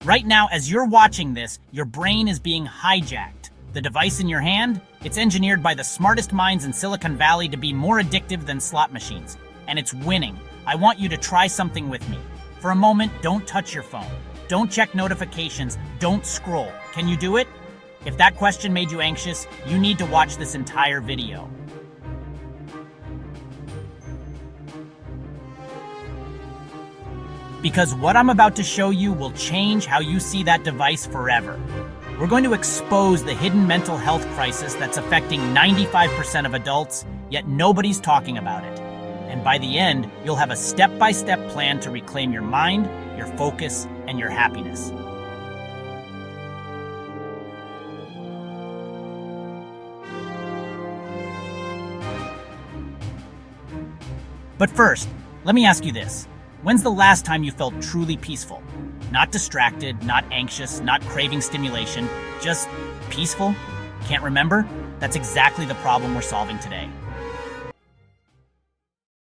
Right now, as you're watching this, your brain is being hijacked. The device in your hand, it's engineered by the smartest minds in Silicon Valley to be more addictive than slot machines. And it's winning. I want you to try something with me. For a moment, don't touch your phone. Don't check notifications. Don't scroll. Can you do it? If that question made you anxious, you need to watch this entire video. Because what I'm about to show you will change how you see that device forever. We're going to expose the hidden mental health crisis that's affecting 95% of adults, yet nobody's talking about it. And by the end, you'll have a step-by-step plan to reclaim your mind, your focus, and your happiness. But first, let me ask you this. When's the last time you felt truly peaceful? Not distracted, not anxious, not craving stimulation, just peaceful? Can't remember? That's exactly the problem we're solving today.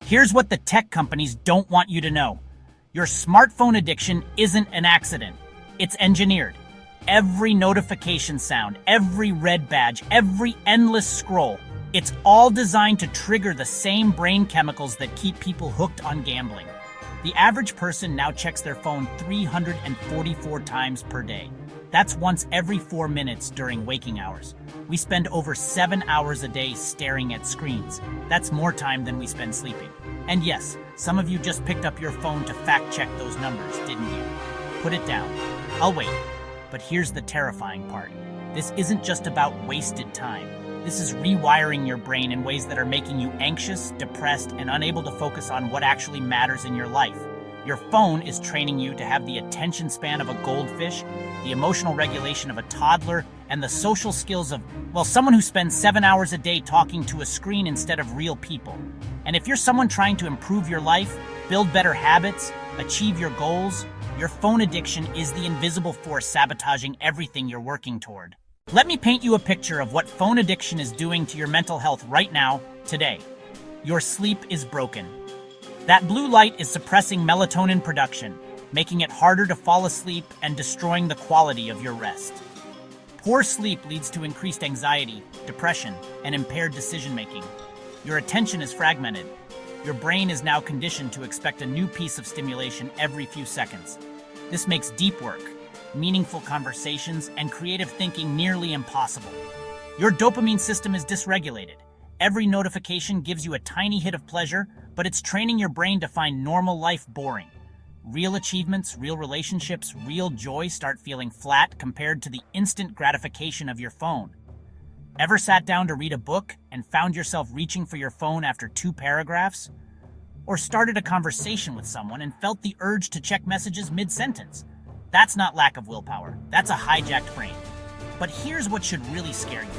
Here's what the tech companies don't want you to know. Your smartphone addiction isn't an accident. It's engineered. Every notification sound, every red badge, every endless scroll, it's all designed to trigger the same brain chemicals that keep people hooked on gambling. The average person now checks their phone 344 times per day. That's once every 4 minutes during waking hours. We spend over 7 hours a day staring at screens. That's more time than we spend sleeping. And yes, some of you just picked up your phone to fact-check those numbers, didn't you? Put it down. I'll wait. But here's the terrifying part. This isn't just about wasted time. This is rewiring your brain in ways that are making you anxious, depressed, and unable to focus on what actually matters in your life. Your phone is training you to have the attention span of a goldfish, the emotional regulation of a toddler, and the social skills of, well, someone who spends 7 hours a day talking to a screen instead of real people. And if you're someone trying to improve your life, build better habits, achieve your goals, your phone addiction is the invisible force sabotaging everything you're working toward. Let me paint you a picture of what phone addiction is doing to your mental health right now, today. Your sleep is broken. That blue light is suppressing melatonin production, making it harder to fall asleep and destroying the quality of your rest. Poor sleep leads to increased anxiety, depression, and impaired decision-making. Your attention is fragmented. Your brain is now conditioned to expect a new piece of stimulation every few seconds. This makes deep work, meaningful conversations, and creative thinking nearly impossible. Your dopamine system is dysregulated. Every notification gives you a tiny hit of pleasure, but it's training your brain to find normal life boring. Real achievements, real relationships, real joy start feeling flat compared to the instant gratification of your phone. Ever sat down to read a book and found yourself reaching for your phone after 2 paragraphs? Or started a conversation with someone and felt the urge to check messages mid-sentence? That's not lack of willpower. That's a hijacked brain. But here's what should really scare you.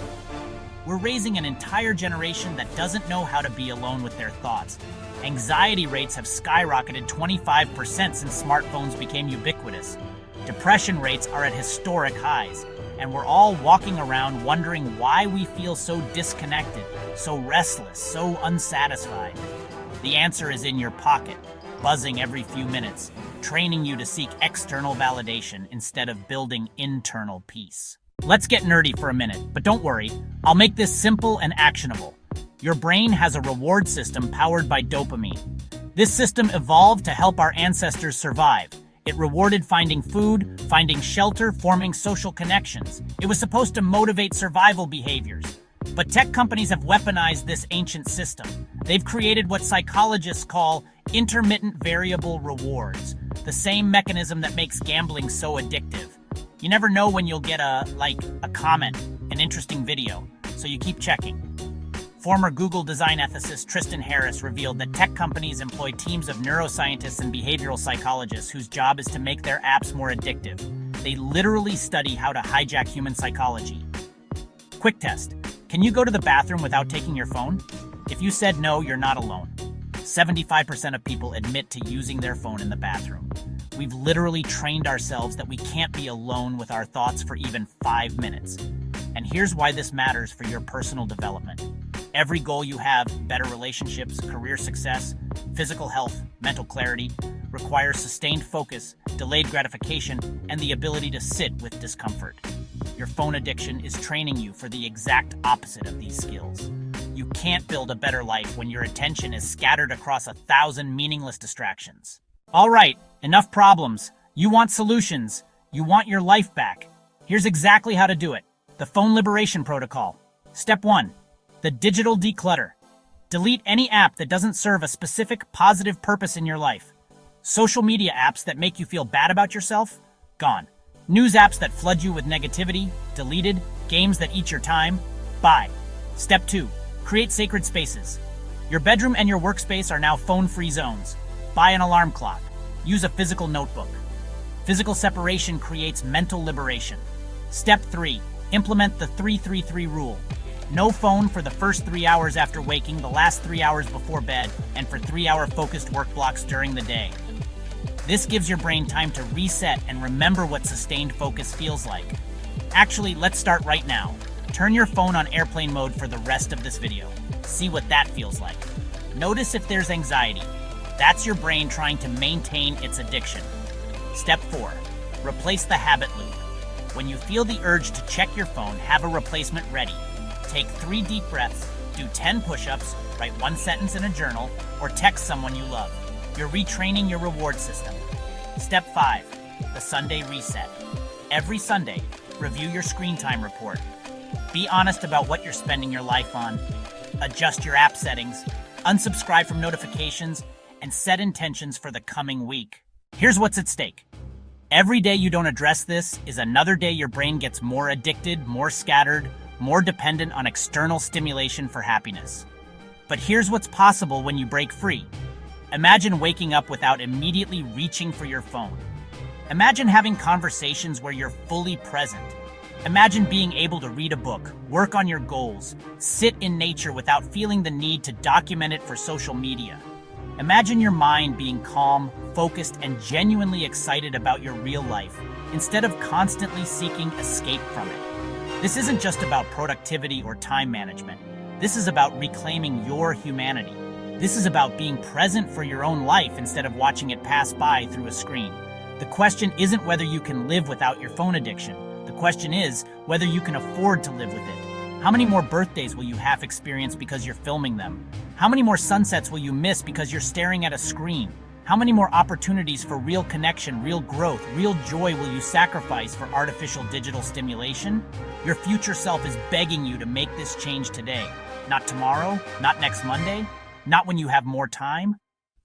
We're raising an entire generation that doesn't know how to be alone with their thoughts. Anxiety rates have skyrocketed 25% since smartphones became ubiquitous. Depression rates are at historic highs, and we're all walking around wondering why we feel so disconnected, so restless, so unsatisfied. The answer is in your pocket, buzzing every few minutes, training you to seek external validation instead of building internal peace. Let's get nerdy for a minute, but don't worry, I'll make this simple and actionable. Your brain has a reward system powered by dopamine. This system evolved to help our ancestors survive. It rewarded finding food, finding shelter, forming social connections. It was supposed to motivate survival behaviors. But tech companies have weaponized this ancient system. They've created what psychologists call intermittent variable rewards, the same mechanism that makes gambling so addictive. You never know when you'll get a comment, an interesting video, so you keep checking. Former Google design ethicist Tristan Harris revealed that tech companies employ teams of neuroscientists and behavioral psychologists whose job is to make their apps more addictive. They literally study how to hijack human psychology. Quick test. Can you go to the bathroom without taking your phone? If you said no, you're not alone. 75% of people admit to using their phone in the bathroom. We've literally trained ourselves that we can't be alone with our thoughts for even 5 minutes. And here's why this matters for your personal development. Every goal you have, better relationships, career success, physical health, mental clarity, requires sustained focus, delayed gratification, and the ability to sit with discomfort. Your phone addiction is training you for the exact opposite of these skills. You can't build a better life when your attention is scattered across 1,000 meaningless distractions. All right, enough problems. You want solutions. You want your life back. Here's exactly how to do it. The Phone Liberation Protocol. Step 1. The digital declutter. Delete any app that doesn't serve a specific positive purpose in your life. Social media apps that make you feel bad about yourself? Gone. News apps that flood you with negativity? Deleted. Games that eat your time? Bye. Step 2. Create sacred spaces. Your bedroom and your workspace are now phone-free zones. Buy an alarm clock. Use a physical notebook. Physical separation creates mental liberation. Step 3. Implement the 3-3-3 rule. No phone for the first 3 hours after waking, the last 3 hours before bed, and for 3-hour focused work blocks during the day. This gives your brain time to reset and remember what sustained focus feels like. Actually, let's start right now. Turn your phone on airplane mode for the rest of this video. See what that feels like. Notice if there's anxiety. That's your brain trying to maintain its addiction. Step 4. Replace the habit loop. When you feel the urge to check your phone, have a replacement ready. Take 3 deep breaths, do 10 push-ups, write 1 sentence in a journal, or text someone you love. You're retraining your reward system. Step 5. The Sunday reset. Every Sunday, review your screen time report. Be honest about what you're spending your life on. Adjust your app settings, unsubscribe from notifications, and set intentions for the coming week. Here's what's at stake. Every day you don't address this is another day your brain gets more addicted, more scattered, more dependent on external stimulation for happiness. But here's what's possible when you break free. Imagine waking up without immediately reaching for your phone. Imagine having conversations where you're fully present. Imagine being able to read a book, work on your goals, sit in nature without feeling the need to document it for social media. Imagine your mind being calm, focused, and genuinely excited about your real life, instead of constantly seeking escape from it. This isn't just about productivity or time management. This is about reclaiming your humanity. This is about being present for your own life instead of watching it pass by through a screen. The question isn't whether you can live without your phone addiction. The question is whether you can afford to live with it. How many more birthdays will you half experience because you're filming them? How many more sunsets will you miss because you're staring at a screen? How many more opportunities for real connection, real growth, real joy will you sacrifice for artificial digital stimulation? Your future self is begging you to make this change today. Not tomorrow, not next Monday, not when you have more time.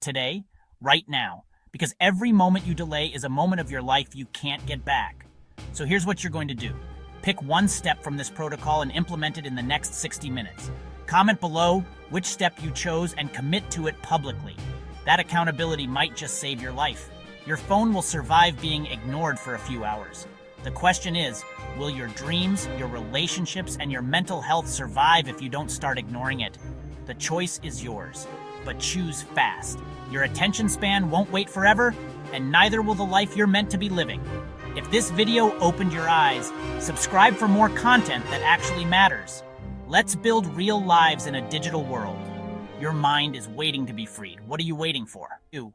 Today, right now. Because every moment you delay is a moment of your life you can't get back. So here's what you're going to do. Pick one step from this protocol and implement it in the next 60 minutes. Comment below which step you chose and commit to it publicly. That accountability might just save your life. Your phone will survive being ignored for a few hours. The question is, will your dreams, your relationships, and your mental health survive if you don't start ignoring it? The choice is yours, but choose fast. Your attention span won't wait forever, and neither will the life you're meant to be living. If this video opened your eyes, subscribe for more content that actually matters. Let's build real lives in a digital world. Your mind is waiting to be freed. What are you waiting for? Ooh.